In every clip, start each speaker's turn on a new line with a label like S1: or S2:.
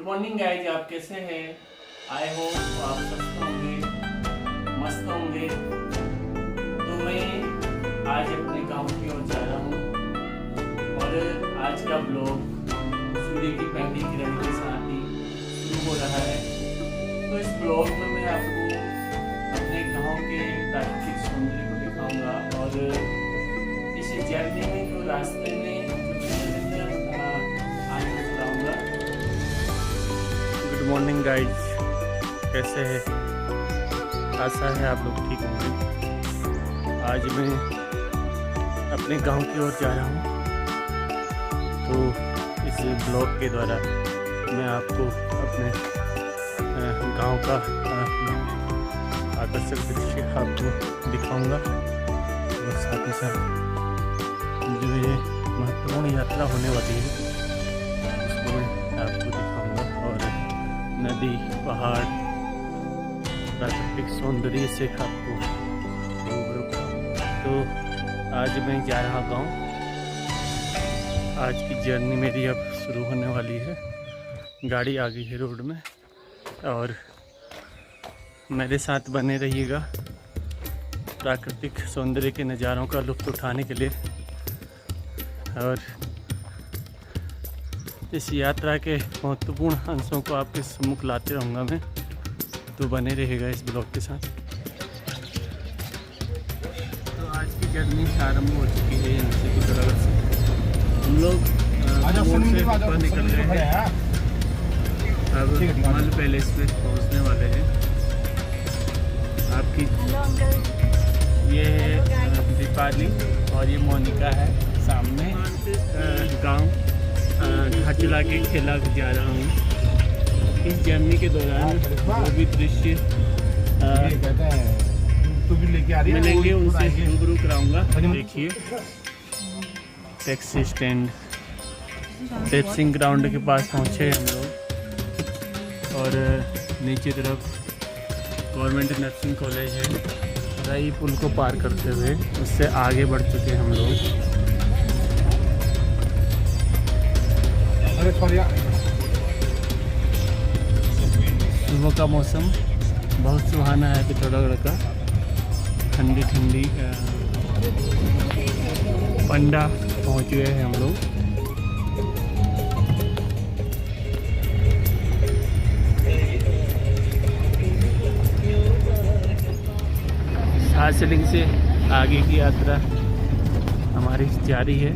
S1: Morning guys, आप कैसे हैं? आई होप आप स्वस्थ होंगे, मस्त होंगे। तो मैं आज अपने गांव की ओर जा रहा हूँ और आज का ब्लॉग सूर्य की पहली किरण के साथ ही शुरू हो रहा है। तो इस ब्लॉग में मैं आपको अपने गांव के प्राकृतिक सौंदर्य को दिखाऊंगा और इस जर्नी में जो रास्ते में गुड मॉर्निंग गाइज, कैसे है? आशा है आप लोग ठीक होंगे। आज मैं अपने गांव की ओर जा रहा हूं, तो इस ब्लॉग के द्वारा मैं आपको अपने गांव का आकर्षक दृश्य आपको दिखाऊंगा और साथ ही साथ जो ये महत्वपूर्ण यात्रा होने वाली है उसको मैं आपको दिखाऊंगा। और नदी, पहाड़, प्राकृतिक सौंदर्य से आपको रूबरू कराऊंगा। तो आज मैं जा रहा गाँव। आज की जर्नी मेरी अब शुरू होने वाली है। गाड़ी आ गई है रोड में और मेरे साथ बने रहिएगा प्राकृतिक सौंदर्य के नज़ारों का लुत्फ़ उठाने के लिए। और इस यात्रा के महत्वपूर्ण अंशों को आपके सम्मुख लाते रहूँगा मैं, तो बने रहेगा इस ब्लॉग के साथ। तो आज की जर्नी आरंभ हो चुकी है। यहाँ से कुछ से हम लोग से निकल गए हैं। अब मल पैलेस पे पहुँचने वाले हैं। आपकी ये है दीपाली और ये मोनिका है सामने। गांव घाटला के खेला जा रहा हूँ। इस जर्नी के दौरान जो भी दृश्य मिलेंगे उनसे रूबरू कराऊंगा। देखिए, टैक्सी स्टैंड, टेप्सिंग ग्राउंड के पास पहुँचे हम लोग और नीचे तरफ गवर्नमेंट नर्सिंग कॉलेज है। रई पुल को पार करते हुए उससे आगे बढ़ चुके हम लोग। सुबह का मौसम बहुत सुहाना है। पिथौरागढ़ का ठंडी ठंडी पंडा पहुँच गए हैं हम लोग। दार्जिलिंग से आगे की यात्रा हमारी जारी है।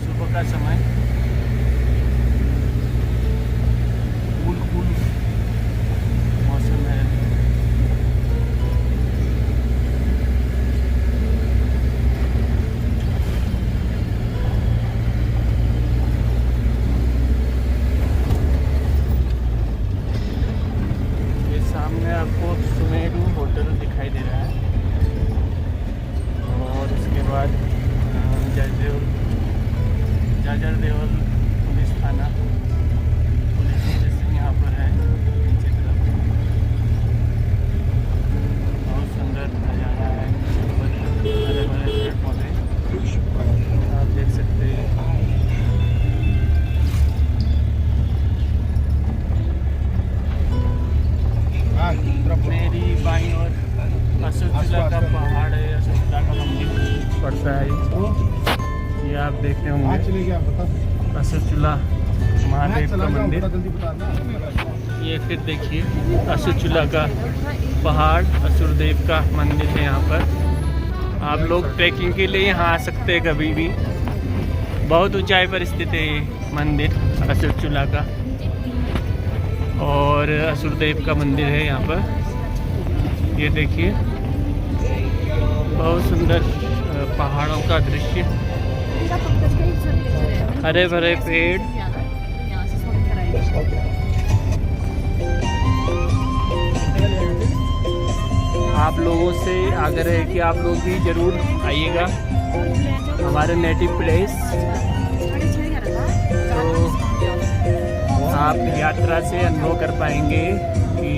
S1: सुबह का समय कूल मौसम है। आपको सुमेरु होटल दिखाई दे रहा है और उसके बाद जाजर देवल पुलिस थाना, पुलिस स्टेशन यहाँ पर है नीचे तरफ। बहुत सुंदर नज़ारा है, हरे भरे पेड़ पौधे आप देख सकते हैं। मेरी बाईं ओर अशोकचूल्हा का पहाड़ है, अशोकचूल्हा का मंदिर पड़ता है। ये आप देखते होंगे अशोकचूल्हा महादेव का मंदिर। ये फिर देखिए अशोकचूल्हा का पहाड़, असुरदेव का मंदिर है। यहाँ पर आप लोग ट्रैकिंग के लिए यहाँ आ सकते हैं कभी भी। बहुत ऊंचाई पर स्थित है ये मंदिर अशोकचूल्हा का और असुरदेव का मंदिर है यहाँ पर। ये देखिए, बहुत सुंदर पहाड़ों का दृश्य, हरे भरे पेड़। आप लोगों से आग्रह है कि आप लोग भी ज़रूर आइएगा हमारे नेटिव प्लेस। तो आप यात्रा से अनुभव कर पाएंगे कि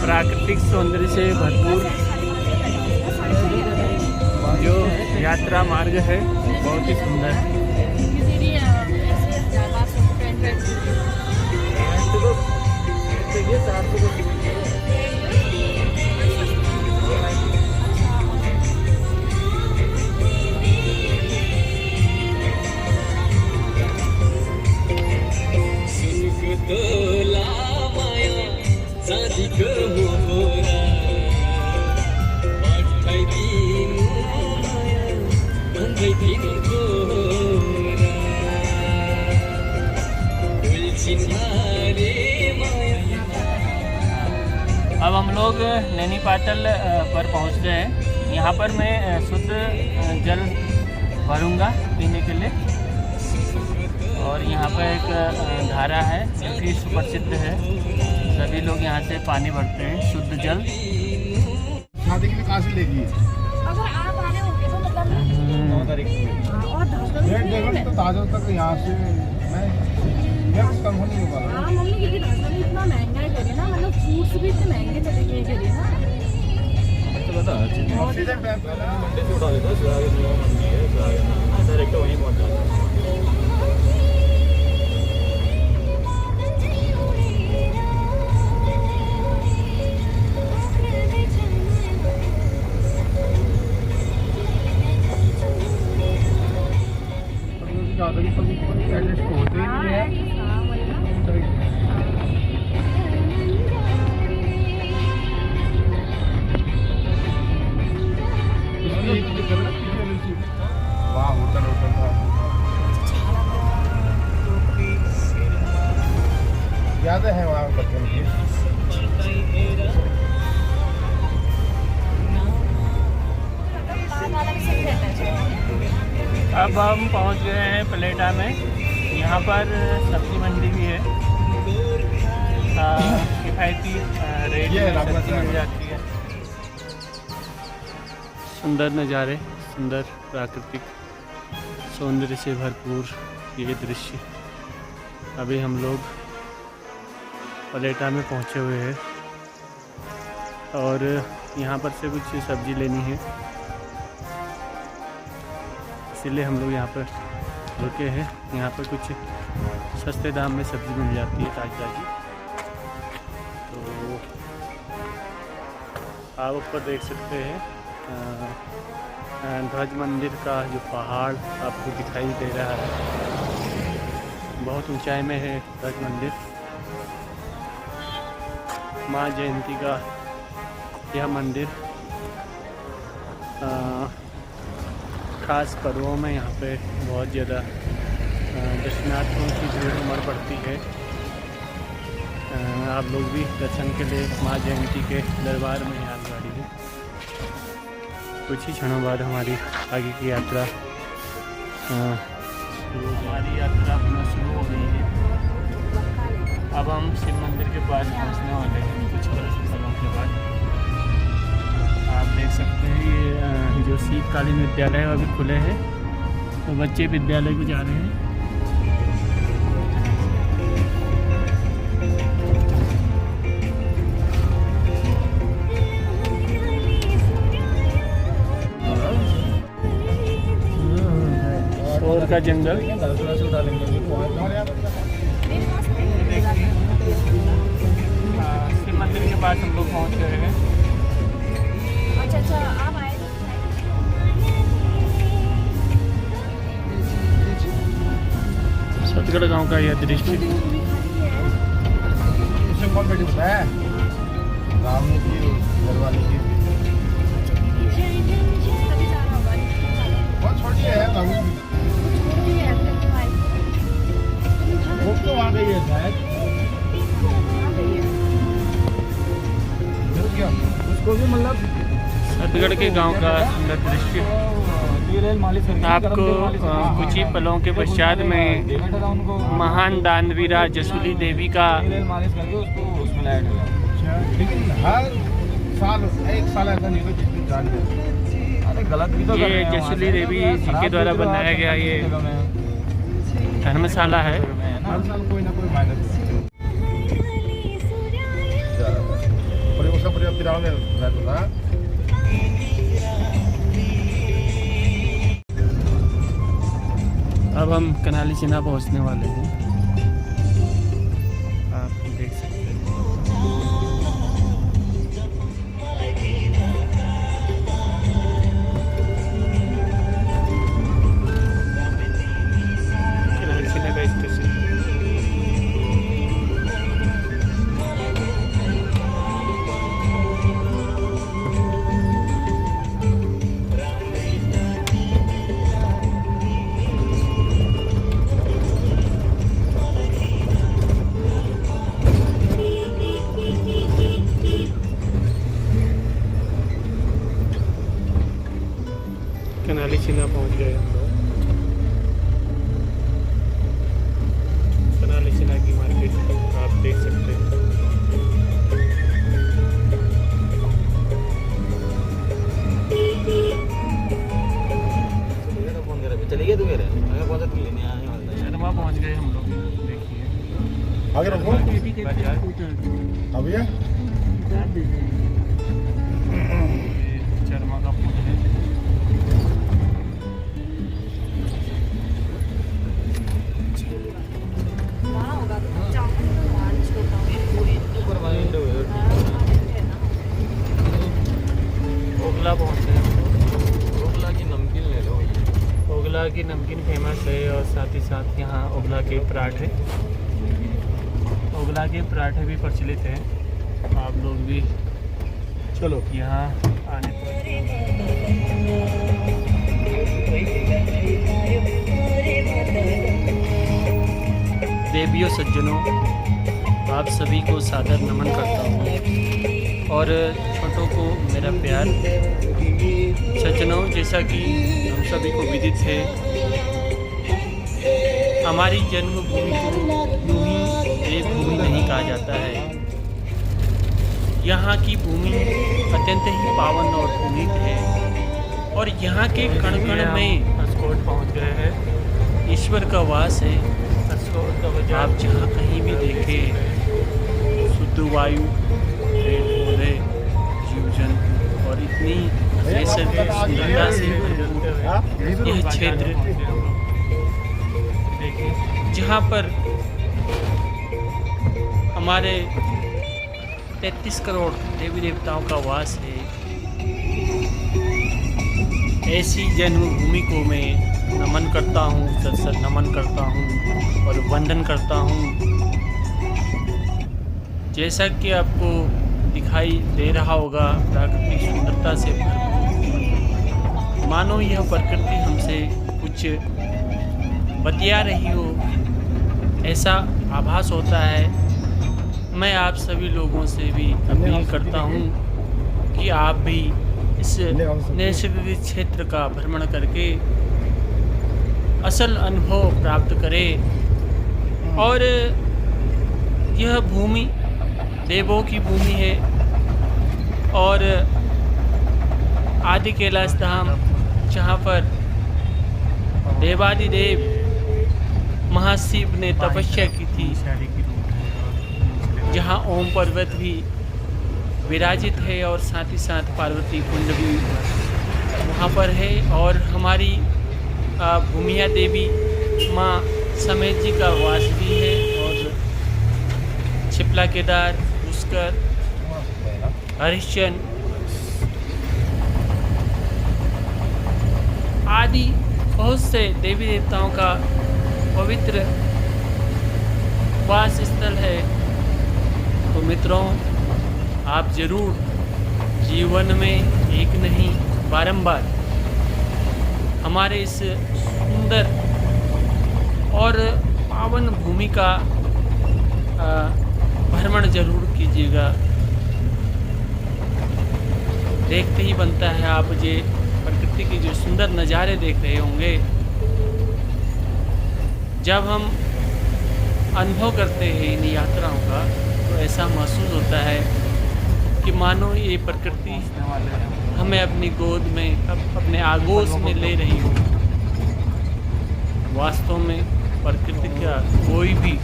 S1: प्राकृतिक सौंदर्य से भरपूर जो यात्रा मार्ग है बहुत ही सुंदर है। अब हम लोग नैनी पाटल पर पहुँच गए हैं। यहाँ पर मैं शुद्ध जल भरूंगा पीने के लिए, और यहाँ पर एक धारा है जो कि सुप्रसिद्ध है। सभी लोग यहाँ से पानी भरते हैं, शुद्ध जल।
S2: शादी के लिए कहाँ से लेगी?
S3: अगर आप आ रहे होगे तो मतलब और
S2: तो ताजा तक यहाँ से मैं कुछ कम होने वाला।
S3: हाँ मम्मी, क्योंकि राजधानी इतना महंगा है करिए ना, मतलब फ्रूट्स भी इतने महंगे चले गए करिए ना।
S2: सीजन टाइम पे ना
S4: मंडी से उठा देता है, डायरेक्ट वहीं पहुँच जाता है।
S2: एडजस्ट होते ही नहीं है। वाह, होटल था। याद है वहाँ बचपन की।
S1: अब हम पहुंच गए हैं पलेटा में। यहाँ पर सब्जी मंडी भी है, किफ़ायती रेट में सब्जी मिल जाती है। सुंदर नज़ारे, सुंदर प्राकृतिक सौंदर्य से भरपूर ये दृश्य। अभी हम लोग पलेटा में पहुँचे हुए हैं और यहाँ पर से कुछ सब्जी लेनी है, इसलिए हम लोग यहाँ पर रुके हैं। यहाँ पर कुछ सस्ते दाम में सब्ज़ी मिल जाती है, ताज़ी ताज़ी। तो आप ऊपर देख सकते हैं ध्वज मंदिर का जो पहाड़ आपको दिखाई दे रहा है, बहुत ऊंचाई में है ध्वज मंदिर। माँ जयंती का यह मंदिर खास पर्वों में यहाँ पे बहुत ज़्यादा दर्शनार्थियों की भीड़ उमड़ पड़ती है। आप लोग भी दर्शन के लिए माँ जयंती के दरबार में यहाँ गाड़ी है। कुछ ही क्षणों बाद हमारी आगे की यात्रा हमारी यात्रा अपना शुरू हो गई है। अब हम शिव मंदिर के पास पहुँचने वाले हैं कुछ पलों के बाद। आप देख सकते हैं ये जो शीतकालीन विद्यालय है अभी खुले हैं, तो बच्चे विद्यालय को जा रहे हैं। और का जंगल शिव मंदिर के पास हम लोग पहुँच गए हैं।
S3: अच्छा आप आए
S1: सतगढ़ गांव का यह दृश्य।
S2: उससे कौन बेटी बताया? राम ने की, घरवाली की। बहुत छोटी है बाबू। वो तो वहाँ गई है शायद। उसको भी मतलब
S1: सतगढ़ के गांव का सुंदर दृश्य आपको कुछ ही पलों के पश्चात में महान दानवीरा जसुली देवी का
S2: लेकिन हर साल एक साल ऐसा नहीं होता जितनी जान गलत भी तो
S1: ये जसुली देवी जी के द्वारा बनाया गया ये धर्मशाला है।
S2: हर साल कोई ना कोई माइनस। और वो पिराव में रहता था।
S1: अब हम कनाली चिना पहुंचने वाले हैं, आप देख सकते हैं। कनाली चिना का स्टेशन। कनाली चिना पहुंच गए हम लोग। कनाली चिना की मार्केट आप देख सकते हैं।
S4: चली गया तू मेरे अगर पहुंचा तू लेने आने वाला है।
S1: शर्मा पहुंच गए हम लोग, देखिए।
S2: आगे रखो अभी
S1: शर्मा का पुल है।
S3: वहाँ होगा तो चाकू तो वहाँ छोटा
S4: ऊपर माइंड
S1: ओगला पहुंच गए हम लोग।
S4: ओगला की नमकीन ले लो।
S1: ओगला की नमकीन फेमस है और साथ ही साथ यहाँ ओगला के पराठे, ओगला के पराठे भी प्रचलित हैं। आप लोग भी
S2: चलो
S1: यहाँ आने पर देवियों सज्जनों, आप सभी को सादर नमन करता हूँ और छोटों को मेरा प्यार। सज्जनों, जैसा कि हम सभी को विदित है, हमारी जन्मभूमि को यूं ही देवभूमि नहीं कहा जाता है। यहाँ की भूमि अत्यंत ही पावन और पुनीत है और यहाँ के कण कण में अस्कोट पहुँच गए हैं। ईश्वर का वास है। अस्कोट का वजह आप जहाँ कहीं भी देखें, शुद्ध वायु, पेड़ पौधे, जीव जंतु और इतनी नैसर्गिक सुंदरता से भरपूर यह क्षेत्र, जहाँ पर हमारे 33 करोड़ देवी देवताओं का वास है। ऐसी जन्मभूमि को मैं नमन करता हूँ, सत नमन करता हूँ और वंदन करता हूँ। जैसा कि आपको दिखाई दे रहा होगा, प्राकृतिक सुंदरता से भरपूर, मानो यह प्रकृति हमसे कुछ बतिया रही हो, ऐसा आभास होता है। मैं आप सभी लोगों से भी अपील करता हूँ कि आप भी इस नैसर्गिक क्षेत्र का भ्रमण करके असल अनुभव प्राप्त करें। और यह भूमि देवों की भूमि है और आदि कैलाश धाम, जहाँ पर देवादिदेव महाशिव ने तपस्या की थी, जहाँ ओम पर्वत भी विराजित है और साथ ही साथ पार्वती कुंड भी वहाँ पर है। और हमारी भूमिया देवी माँ समेत जी का वास भी है और छिपला केदार, पुष्कर, हरिश्चंद्र आदि बहुत से देवी देवताओं का पवित्र वास स्थल है। तो मित्रों, आप जरूर जीवन में एक नहीं बारंबार हमारे इस सुंदर और पावन भूमि का भ्रमण जरूर कीजिएगा। देखते ही बनता है, आप ये प्रकृति के जो सुंदर नज़ारे देख रहे होंगे, जब हम अनुभव करते हैं इन यात्राओं का तो ऐसा महसूस होता है कि मानो ये प्रकृति हमें अपनी गोद में, अपने आगोश में ले रही हो। वास्तव में प्रकृति का कोई भी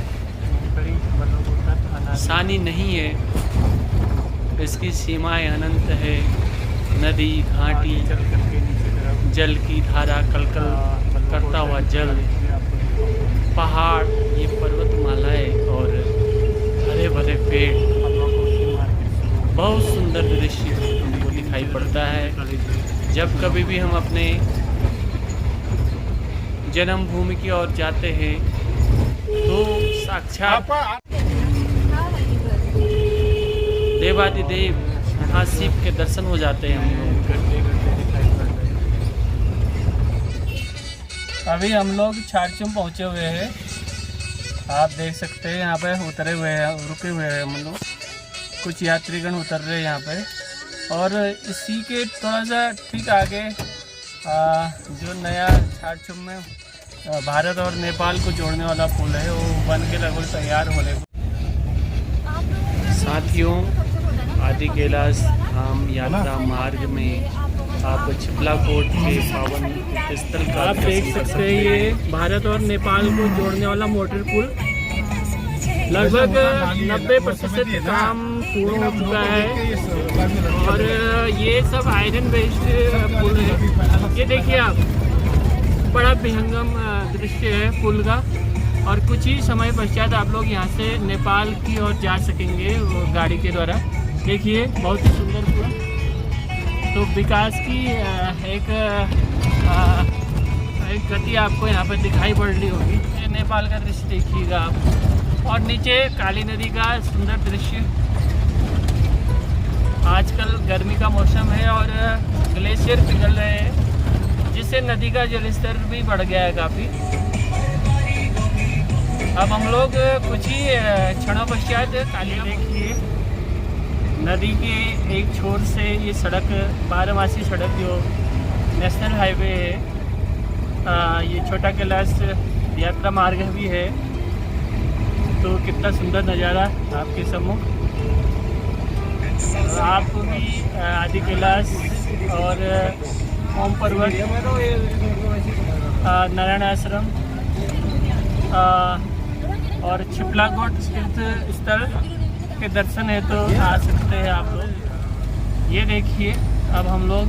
S1: सानी नहीं है। इसकी सीमाएं अनंत है। नदी, घाटी,
S2: चल करके नीचे तरफ
S1: जल की धारा, कलकल करता हुआ जल, पहाड़, ये पर्वतमालाएं और हरे भरे पेड़, बहुत सुंदर दृश्य हमको दिखाई पड़ता है। जब कभी भी हम अपने जन्मभूमि की ओर जाते हैं तो साक्षात देवादिदेव यहाँ शिव के दर्शन हो जाते हैं हम लोग। अभी हम लोग छारचूम पहुँचे हुए हैं। आप देख सकते हैं यहाँ पे उतरे हुए हैं, रुके हुए हैं हम लोग। कुछ यात्रीगण उतर रहे हैं यहाँ पे। और इसी के थोड़ा सा ठीक आगे जो नया छारचूम में भारत और नेपाल को जोड़ने वाला पुल है वो बन के लगभग तैयार होने को। साथियों, आदि कैलाश धाम यात्रा मार्ग में आप छिपलाकोट के पावन स्थल का आप देख सकते हैं। ये भारत और नेपाल को जोड़ने वाला मोटर पुल लगभग 90% काम पूर्ण हो चुका है। और ये सब आयरन बेस्ड पुल है। ये देखिए आप, बड़ा विहंगम दृश्य है पुल का। और कुछ ही समय पश्चात आप लोग यहाँ से नेपाल की ओर जा सकेंगे गाड़ी के द्वारा। देखिए बहुत ही सुंदर पुल। तो विकास की एक गति आपको यहाँ पर दिखाई पड़ रही होगी। ये नेपाल का दृश्य देखिएगा आप। और नीचे काली नदी का सुंदर दृश्य। आजकल गर्मी का मौसम है और ग्लेशियर पिघल रहे हैं, जिससे नदी का जलस्तर भी बढ़ गया है काफ़ी। अब हम लोग कुछ ही क्षणों पश्चात काली देखिए नदी के एक छोर से ये सड़क, बारहमासी सड़क जो नेशनल हाईवे है, ये छोटा कैलाश यात्रा मार्ग भी है। तो कितना सुंदर नज़ारा आपके सम्मुख। आपको भी आदि कैलाश और ओम पर्वत, नारायण आश्रम और छिपलाकोट तीर्थ स्थल के दर्शन है तो आ सकते हैं आप लोग। ये देखिए अब हम लोग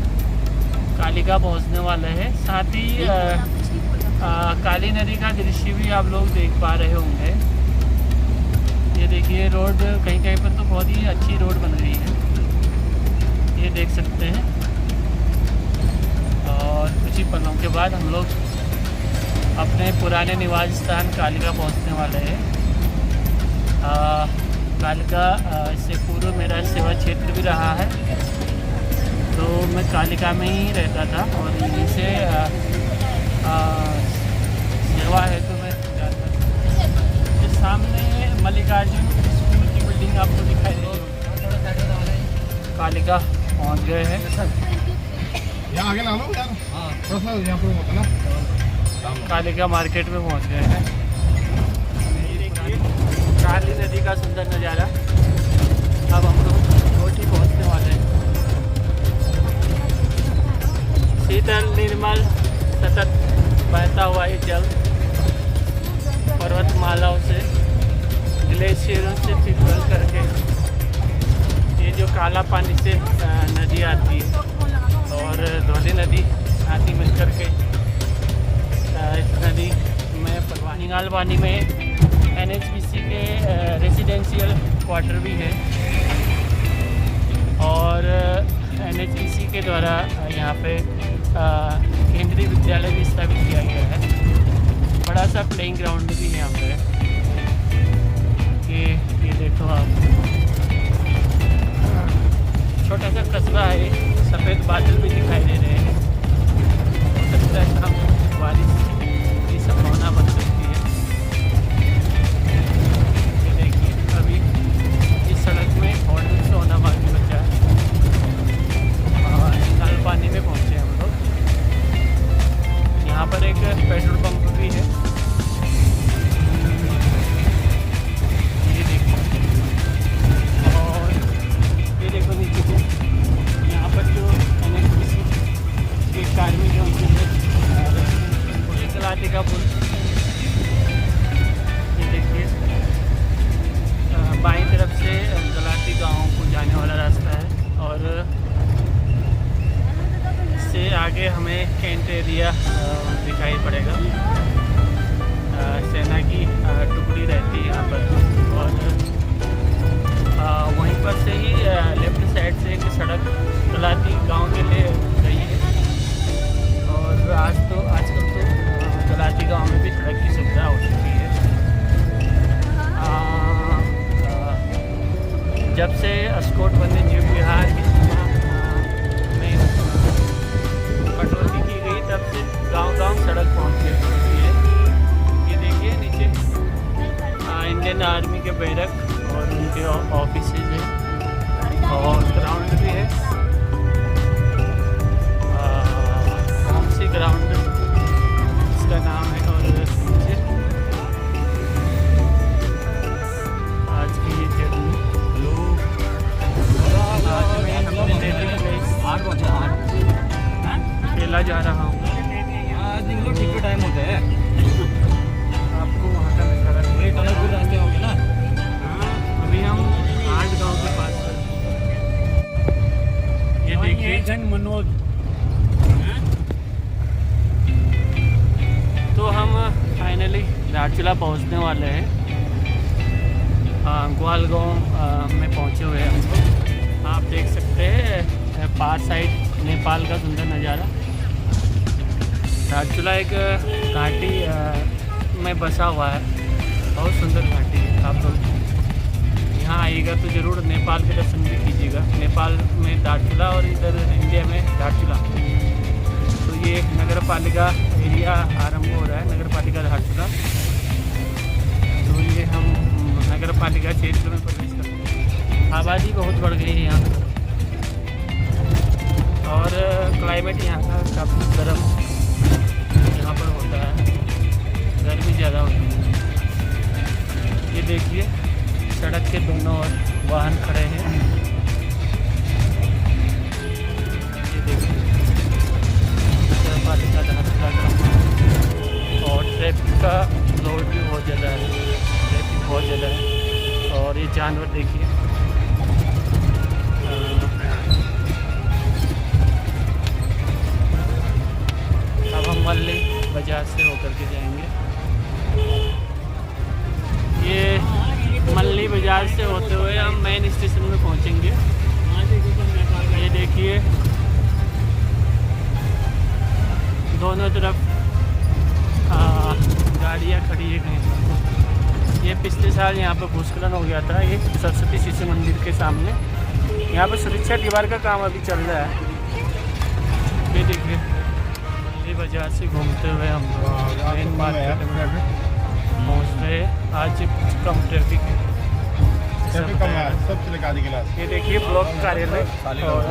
S1: कालिका पहुंचने वाले हैं। साथ ही काली नदी का दृश्य भी आप लोग देख पा रहे होंगे। ये देखिए रोड, कहीं कहीं पर तो बहुत ही अच्छी रोड बन रही है, ये देख सकते हैं। और कुछ ही पलों के बाद हम लोग अपने पुराने निवास स्थान कालिका पहुंचने वाले हैं। कालिका इससे पूर्व मेरा सेवा क्षेत्र भी रहा है, तो मैं कालिका में ही रहता था और यहीं से सेवा है तो मैं जाता था। इस सामने मल्लिकार्जुन स्कूल की बिल्डिंग आपको दिखाई दे रही है। कालिका पहुंच गए हैं।
S2: यहाँ आगे ला लो यार। हाँ, थोड़ा सा यहाँ पर मत ना।
S1: कालिका मार्केट में पहुंच गए हैं। काली नदी का सुंदर नज़ारा। अब हम लोग कोठी पहुंचने वाले हैं। शीतल, निर्मल, सतत बहता हुआ ये जल पर्वतमालाओं से, ग्लेशियरों से पिघल करके ये जो काला पानी से नदी आती है और धौली नदी आती मिल करके इस नदी में हिंगाल पानी में NHPC के रेजिडेंशियल क्वार्टर भी है और NHPC के द्वारा यहाँ पे केंद्रीय विद्यालय भी स्थापित किया गया है। बड़ा सा प्लेइंग ग्राउंड भी है यहाँ पे। ये देखो आप, छोटा सा कस्बा है, सफ़ेद बादल भी दिखाई दे रहे हैं। हो सकता है शाम बारिश की संभावना बन सकती है। ये देखिए अभी इस सड़क में हॉर्न से होना बाकी बचा है। लाल पानी में पहुँचे हम लोग। यहाँ पर एक पेट्रोल पंप भी है। ये देखिए, और ये देखो नीचे को यहाँ पर जो NHPC के कार्मिक हैं उनके लिए गलाती का पुल आगे हमें कैंट एरिया दिखाई पड़ेगा। सेना की टुकड़ी रहती है यहाँ पर, और वहीं पर से ही लेफ्ट साइड से एक सड़क गलाती गांव के लिए गई है। और आजकल तो गलाती गांव में भी सड़क की सुविधा हो चुकी है। जब से अस्कोट बंदे न्यू बिहार की सीमा में कटौती की गई, तब से गांव-गांव सड़क पहुंच चुकी है। ये देखिए नीचे इंडियन आर्मी के बैरक और उनके ऑफिसेज हैं, और ग्राउंड भी है, कौन सी ग्राउंड इसका नाम है। और नीचे आज की ये जर्नी खेला जा रहा हूँ।
S4: आज निकलो, ठीक टाइम होता है
S1: आपको वहाँ का नज़ारा
S4: टनकपुर रास्ते होंगे ना।
S1: अभी हम 8 गांव के पास हैं। ये देखिए मनोज। तो हम फाइनली धारचूला पहुँचने वाले हैं। ग्वालगांव में पहुँचे हुए हैं हम। आप देख सकते हैं पार साइड नेपाल का सुंदर नज़ारा। धारचूला एक घाटी में बसा हुआ है, बहुत सुंदर घाटी है। आप लोग यहाँ आइएगा तो ज़रूर नेपाल के दर्शन भी कीजिएगा। नेपाल में धारचूला और इधर इंडिया में धारचूला। तो ये नगर पालिका एरिया आरंभ हो रहा है, नगर पालिका धारचूला। तो ये हम नगर पालिका क्षेत्र में प्रवेश करते हैं। आबादी बहुत बढ़ गई है यहाँ, और क्लाइमेट यहाँ का काफ़ी गर्म यहाँ पर होता है, गर्मी ज़्यादा होती है। ये देखिए सड़क के दोनों ओर वाहन खड़े हैं। ये देखिए नगर पालिका धारचूला, और ट्रैफिक का लोड भी बहुत ज़्यादा है, ट्रैफिक बहुत ज़्यादा है। और ये जानवर देखिए, अब हम मल्ली बाजार से होकर के जाएंगे। ये मल्ली बाजार से होते हुए हम मेन स्टेशन में पहुंचेंगे। ये देखिए दोनों तरफ गाड़ियाँ खड़ी है कहीं। ये पिछले साल यहाँ पर भूस्खलन हो गया था, ये सरस्वती शिशु मंदिर के सामने। यहाँ पर सुरक्षा दीवार का काम अभी चल रहा है। ये देखिए मल्ली बाजार से घूमते हुए हम मेन मार्केट में पहुँच रहे हैं। आज कुछ कम ट्रैफिक है, ये देखिए ब्लॉक कार्यालय और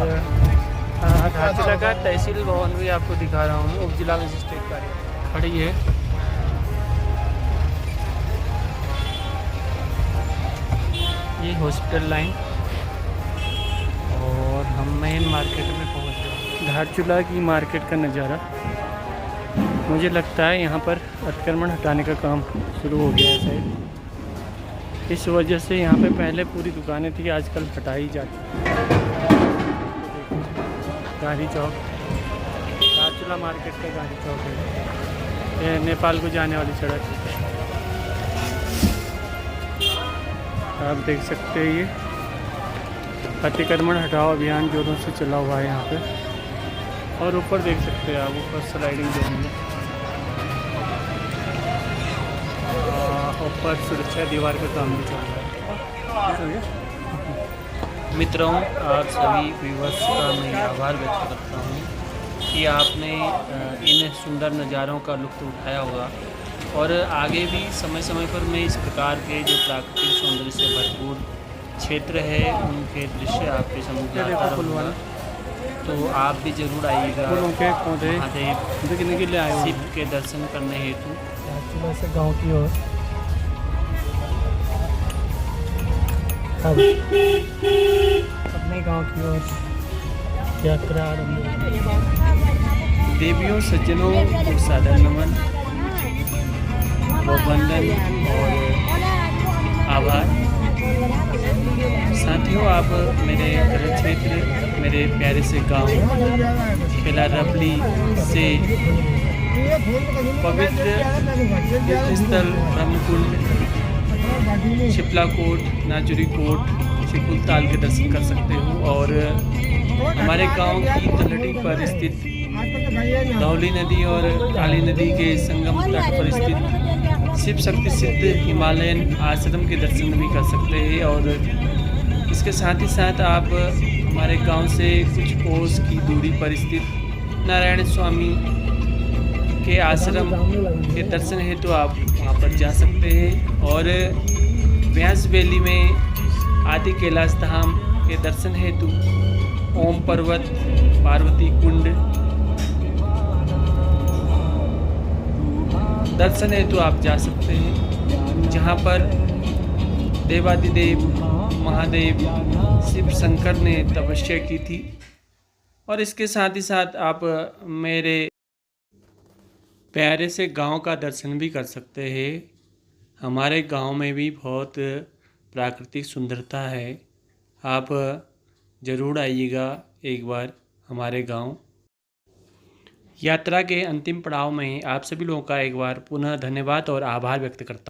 S1: धारचूला का तहसील भवन भी आपको दिखा रहा हूँ। उप जिला मजिस्ट्रेट कार्यालय खड़ी है। ये हॉस्पिटल लाइन, और हम मेन मार्केट में पहुँच गए। धारचूला की मार्केट का नज़ारा। मुझे लगता है यहाँ पर अतिक्रमण हटाने का काम शुरू हो गया है शायद, इस वजह से यहाँ पे पहले पूरी दुकानें थी, आजकल हटाई जाती है। गांधी चौक, धारचूला मार्केट का गांधी चौक है। ये नेपाल को जाने वाली सड़क है, आप देख सकते हैं। ये अतिक्रमण हटाओ अभियान जोरों से चला हुआ है यहाँ पे। और ऊपर देख सकते हैं आप, ऊपर स्लाइडिंग जोन में ऊपर सुरक्षा दीवार का काम भी चल रहा है। मित्रों, आप सभी व्यूअर्स का मैं आभार व्यक्त करता हूँ कि आपने इन सुंदर नज़ारों का लुत्फ़ उठाया होगा, और आगे भी समय समय पर मैं इस प्रकार के जो प्राकृतिक सौंदर्य से भरपूर क्षेत्र है उनके दृश्य आपके सम्मुख लाता रहूँगा। तो आप भी जरूर आइएगा महादेव शिव के दर्शन करने हेतु धारचूला से गाँव की ओर। अपने गांव की ओर यात्रा आरंभ। देवियों सज्जनों को सादर नमन व वंदन और आभार। साथियों, आप मेरे गृह क्षेत्र, मेरे प्यारे से गांव खेला रबली से पवित्र तीर्थस्थल ब्रह्मकुंड, शिपला कोट, नाजुरी कोट, शिकुलताल के दर्शन कर सकते हो। और हमारे गांव की तलहटी पर स्थित धौली नदी और काली नदी के संगम तट पर स्थित शिव शक्ति सिद्ध हिमालयन आश्रम के दर्शन भी कर सकते हैं। और इसके साथ ही साथ आप हमारे गांव से कुछ कोस की दूरी पर स्थित नारायण स्वामी के आश्रम के दर्शन हेतु तो आप वहां पर जा सकते हैं। और व्यास वैली में आदि कैलाश धाम के दर्शन हेतु ओम पर्वत, पार्वती कुंड दर्शन हेतु आप जा सकते हैं, जहां पर देवादिदेव महादेव शिव शंकर ने तपस्या की थी। और इसके साथ ही साथ आप मेरे प्यारे से गांव का दर्शन भी कर सकते हैं। हमारे गांव में भी बहुत प्राकृतिक सुंदरता है। आप ज़रूर आइएगा एक बार हमारे गांव। यात्रा के अंतिम पड़ाव में आप सभी लोगों का एक बार पुनः धन्यवाद और आभार व्यक्त करता हूं।